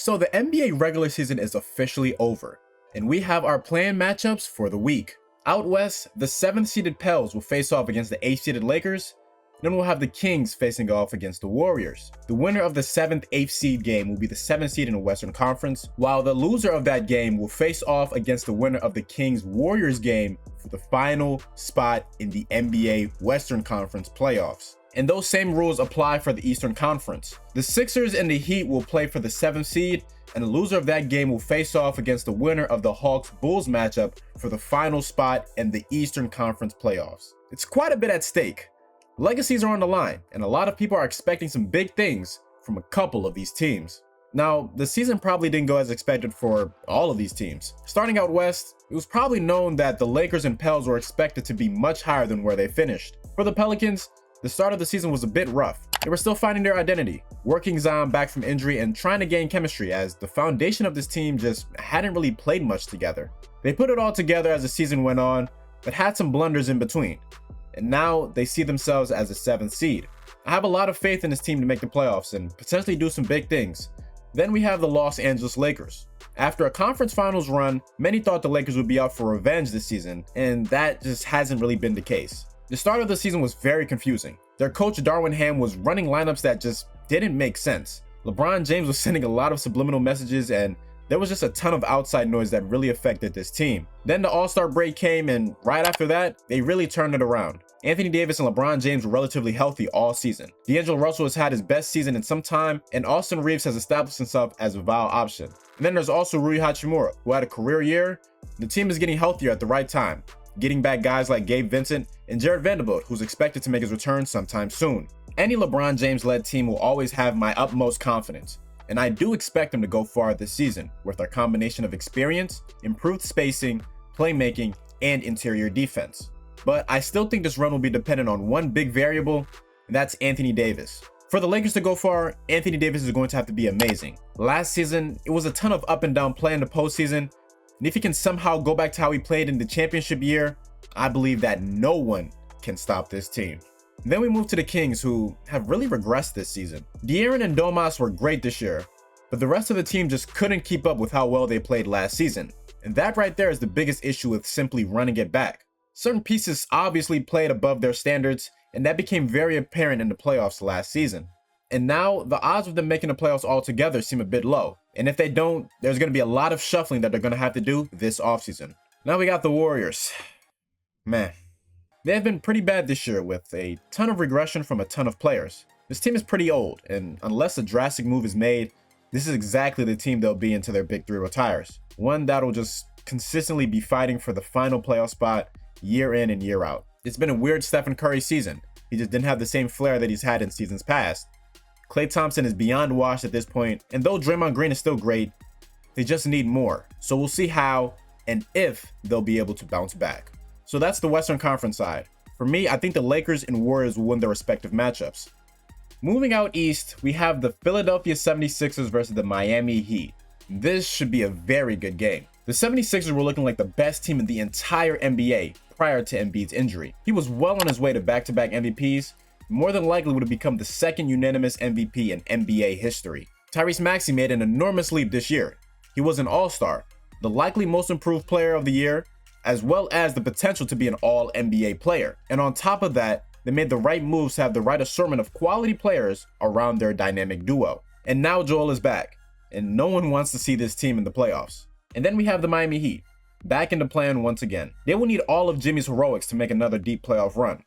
So the NBA regular season is officially over, and we have our planned matchups for the week. Out west, the 7th seeded Pels will face off against the 8th seeded Lakers. Then we'll have the Kings facing off against the Warriors. The winner of the 7th 8th seed game will be the 7th seed in the Western Conference, while the loser of that game will face off against the winner of the Kings Warriors game for the final spot in the NBA Western Conference playoffs. And those same rules apply for the Eastern Conference. The Sixers and the Heat will play for the 7th seed, and the loser of that game will face off against the winner of the Hawks-Bulls matchup for the final spot in the Eastern Conference playoffs. It's quite a bit at stake. Legacies are on the line, and a lot of people are expecting some big things from a couple of these teams. Now, the season probably didn't go as expected for all of these teams. Starting out west, it was probably known that the Lakers and Pels were expected to be much higher than where they finished. For the Pelicans, the start of the season was a bit rough. They were still finding their identity, working Zion back from injury and trying to gain chemistry, as the foundation of this team just hadn't really played much together. They put it all together as the season went on, but had some blunders in between. And now they see themselves as a 7th seed. I have a lot of faith in this team to make the playoffs and potentially do some big things. Then we have the Los Angeles Lakers. After a conference finals run, many thought the Lakers would be out for revenge this season, and that just hasn't really been the case. The start of the season was very confusing. Their coach Darwin Ham was running lineups that just didn't make sense. LeBron James was sending a lot of subliminal messages, and there was just a ton of outside noise that really affected this team. Then the All-Star break came, and right after that, they really turned it around. Anthony Davis and LeBron James were relatively healthy all season. D'Angelo Russell has had his best season in some time, and Austin Reeves has established himself as a viable option. And then there's also Rui Hachimura, who had a career year. The team is getting healthier at the right time, getting back guys like Gabe Vincent and Jared Vanderbilt, who's expected to make his return sometime soon. Any LeBron James-led team will always have my utmost confidence, and I do expect them to go far this season with their combination of experience, improved spacing, playmaking, and interior defense. But I still think this run will be dependent on one big variable, and that's Anthony Davis. For the Lakers to go far, Anthony Davis is going to have to be amazing. Last season, it was a ton of up and down play in the postseason, and if he can somehow go back to how he played in the championship year, I believe that no one can stop this team. Then we move to the Kings, who have really regressed this season. De'Aaron and Domas were great this year, but the rest of the team just couldn't keep up with how well they played last season. And that right there is the biggest issue with simply running it back. Certain pieces obviously played above their standards, and that became very apparent in the playoffs last season. And now, the odds of them making the playoffs altogether seem a bit low. And if they don't, there's going to be a lot of shuffling that they're going to have to do this offseason. Now we got the Warriors. Man, they have been pretty bad this year with a ton of regression from a ton of players. This team is pretty old, and unless a drastic move is made, this is exactly the team they'll be until their big three retires. One that'll just consistently be fighting for the final playoff spot year in and year out. It's been a weird Stephen Curry season. He just didn't have the same flair that he's had in seasons past. Klay Thompson is beyond washed at this point, and though Draymond Green is still great, they just need more. So we'll see how and if they'll be able to bounce back. So that's the Western Conference side. For me, I think the Lakers and Warriors will win their respective matchups. Moving out east, we have the Philadelphia 76ers versus the Miami Heat. This should be a very good game. The 76ers were looking like the best team in the entire NBA prior to Embiid's injury. He was well on his way to back-to-back MVPs, more than likely would have become the second unanimous MVP in NBA history. Tyrese Maxey made an enormous leap this year. He was an all-star, the likely most improved player of the year, as well as the potential to be an all-NBA player. And on top of that, they made the right moves to have the right assortment of quality players around their dynamic duo. And now Joel is back, and no one wants to see this team in the playoffs. And then we have the Miami Heat, back in the plan once again. They will need all of Jimmy's heroics to make another deep playoff run,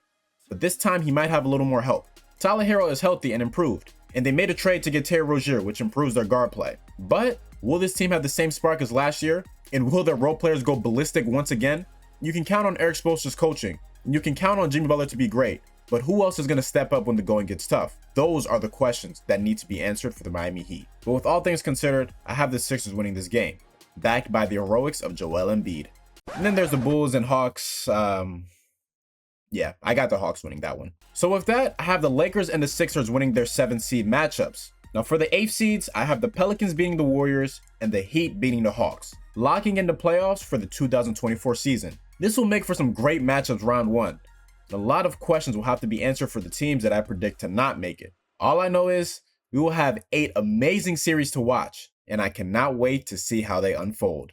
but this time he might have a little more help. Tyler Hero is healthy and improved, and they made a trade to get Terry Rozier, which improves their guard play. But will this team have the same spark as last year? And will their role players go ballistic once again? You can count on Eric Spoelstra's coaching, and you can count on Jimmy Butler to be great, but who else is going to step up when the going gets tough? Those are the questions that need to be answered for the Miami Heat. But with all things considered, I have the Sixers winning this game, backed by the heroics of Joel Embiid. And then there's the Bulls and Hawks. Yeah, I got the Hawks winning that one. So with that, I have the Lakers and the Sixers winning their 7th seed matchups. Now for the 8th seeds, I have the Pelicans beating the Warriors and the Heat beating the Hawks, locking in the playoffs for the 2024 season. This will make for some great matchups round one. A lot of questions will have to be answered for the teams that I predict to not make it. All I know is we will have 8 amazing series to watch, and I cannot wait to see how they unfold.